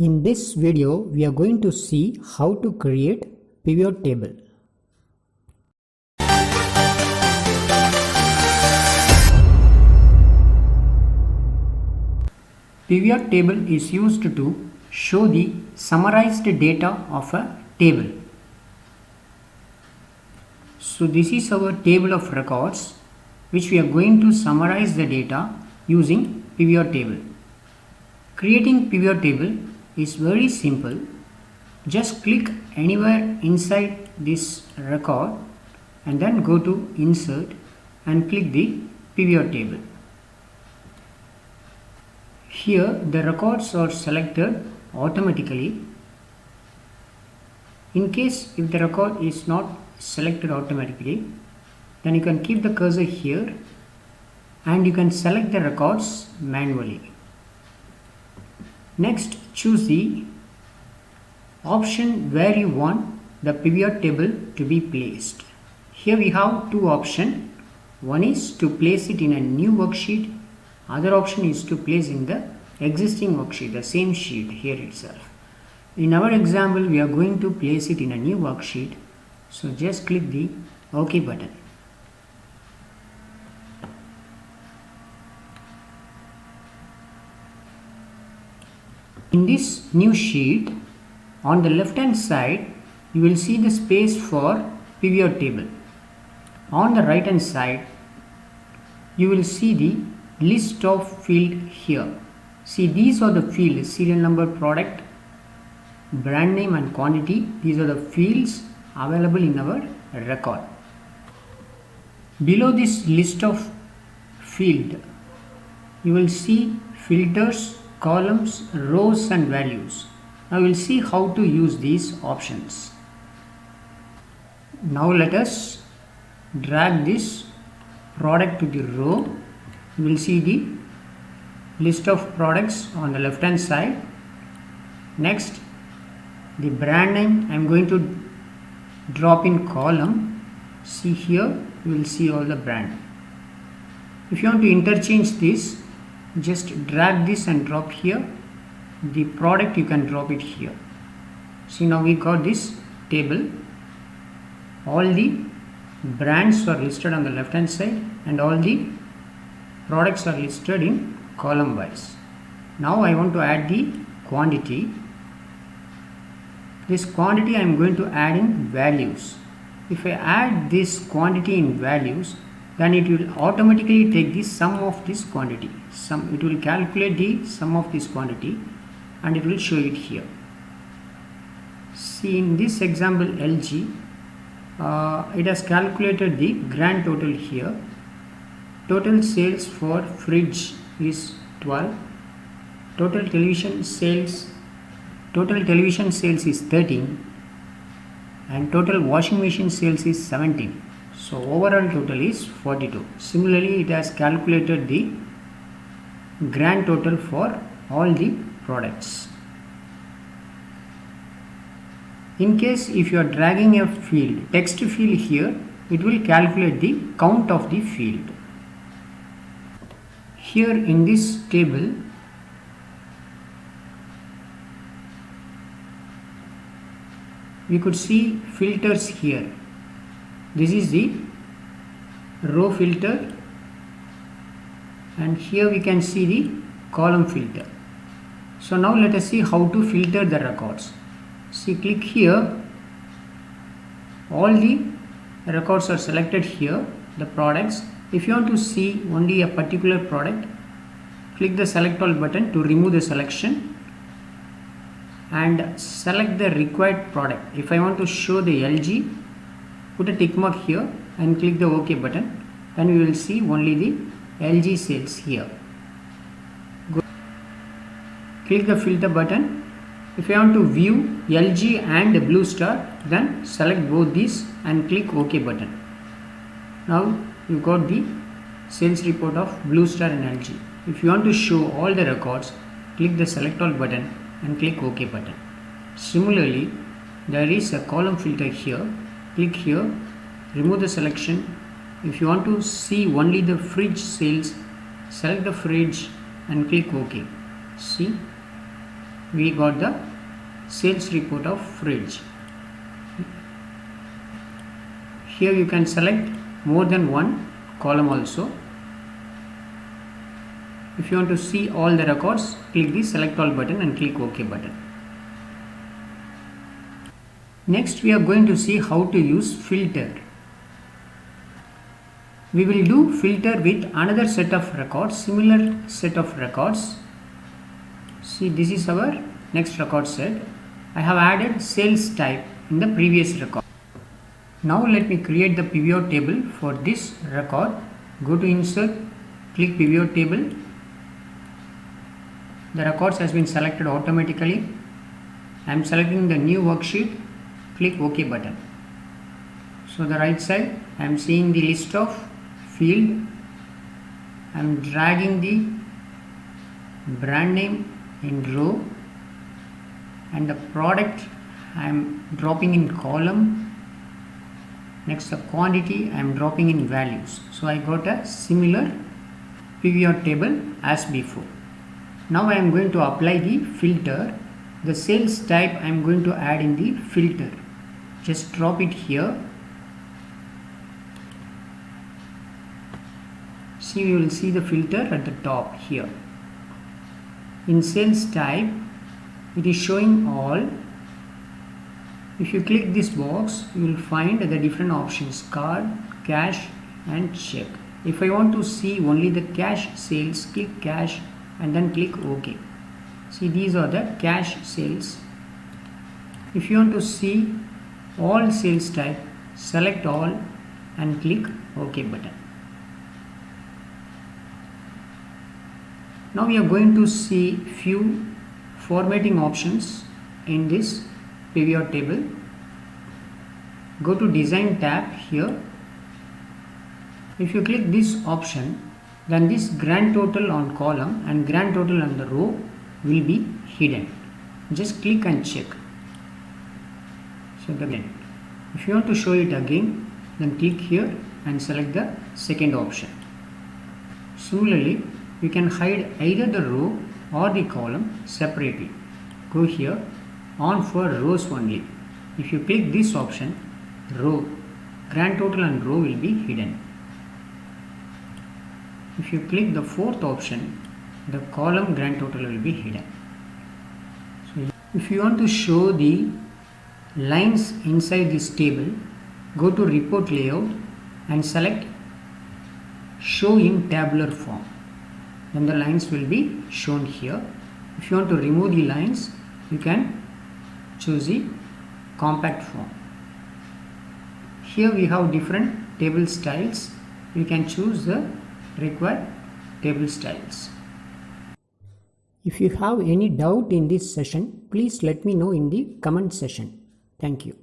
In this video, we are going to see how to create pivot table. Pivot table is used to show the summarized data of a table. So this is our table of records which we are going to summarize the data using pivot table. Creating pivot table is very simple. Just click anywhere inside this record and then go to insert and click the pivot table. Here the records are selected automatically. In case if the record is not selected automatically, then you can keep the cursor here and you can select the records manually. Next, choose the option where you want the pivot table to be placed. Here we have two options. One is to place it in a new worksheet. Other option is to place in the existing worksheet, the same sheet here itself. In our example, we are going to place it in a new worksheet. So just click the OK button. In this new sheet, on the left hand side, you will see the space for pivot table. On the right hand side, you will see the list of field here. See, these are the fields: serial number, product, brand name and quantity. These are the fields available in our record. Below this list of field, you will see filters, columns, rows and values. Now we will see how to use these options. Now let us drag this product to the row. You will see the list of products on the left hand side. Next, the brand name I am going to drop in column. See here, you will see all the brand. If you want to interchange this, just drag this and drop here. The product you can drop it here. See, now we got this table. All the brands are listed on the left hand side and all the products are listed in column wise. Now I want to add the quantity. This quantity I am going to add in values. If I add this quantity in values, then it will automatically take the sum of this quantity. It will calculate the sum of this quantity and it will show it here. See, in this example LG, it has calculated the grand total here. Total sales for fridge is 12. Total television sales is 13 and total washing machine sales is 17. So overall total is 42. Similarly, it has calculated the grand total for all the products. In case if you are dragging a field, text field here, it will calculate the count of the field. Here in this table, we could see filters here. This is the row filter and here we can see the column filter. So now let us see how to filter the records. See, click here. All the records are selected here, the products. If you want to see only a particular product, click the select all button to remove the selection and select the required product. If I want to show the LG, put a tick mark here and click the OK button. Then we will see only the LG sales here. Click the filter button. If I want to view LG and Blue Star, then select both these and click OK button. Now you got the sales report of Blue Star and LG. If you want to show all the records, click the select all button and click OK button. Similarly, there is a column filter here. Click here, remove the selection. If you want to see only the fridge sales, select the fridge and click OK. See, we got the sales report of fridge. Here you can select more than one column also. If you want to see all the records, click the select all button and click OK button. Next we are going to see how to use filter. We will do filter with another set of records, similar set of records. See, this is our next record set. I have added sales type in the previous record. Now let me create the pivot table for this record. Go to insert, click pivot table. The records has been selected automatically. I am selecting the new worksheet, click OK button. So the right side I am seeing the list of field. I am dragging the brand name in row and the product I am dropping in column. Next the quantity I am dropping in values. So I got a similar pivot table as before. Now I am going to apply the filter. The sales type I am going to add in the filter. Just drop it here. See, you will see the filter at the top here. In sales type, it is showing all. If you click this box, you will find the different options: card, cash and check. If I want to see only the cash sales, click cash and then click OK. See, these are the cash sales. If you want to see all sales type, select all and click OK button. Now we are going to see few formatting options in this pivot table. Go to design tab here. If you click this option, then this grand total on column and grand total on the row will be hidden. Just click and check. So again, if you want to show it again, then click here and select the second option. Similarly, you can hide either the row or the column separately. Go here, on for rows only. If you click this option, row, grand total and row will be hidden. If you click the fourth option, the column grand total will be hidden. So if you want to show the lines inside this table, go to report layout and select show in tabular form. Then the lines will be shown here. If you want to remove the lines, you can choose the compact form. Here we have different table styles. You can choose the required table styles. If you have any doubt in this session, please let me know in the comment section. Thank you.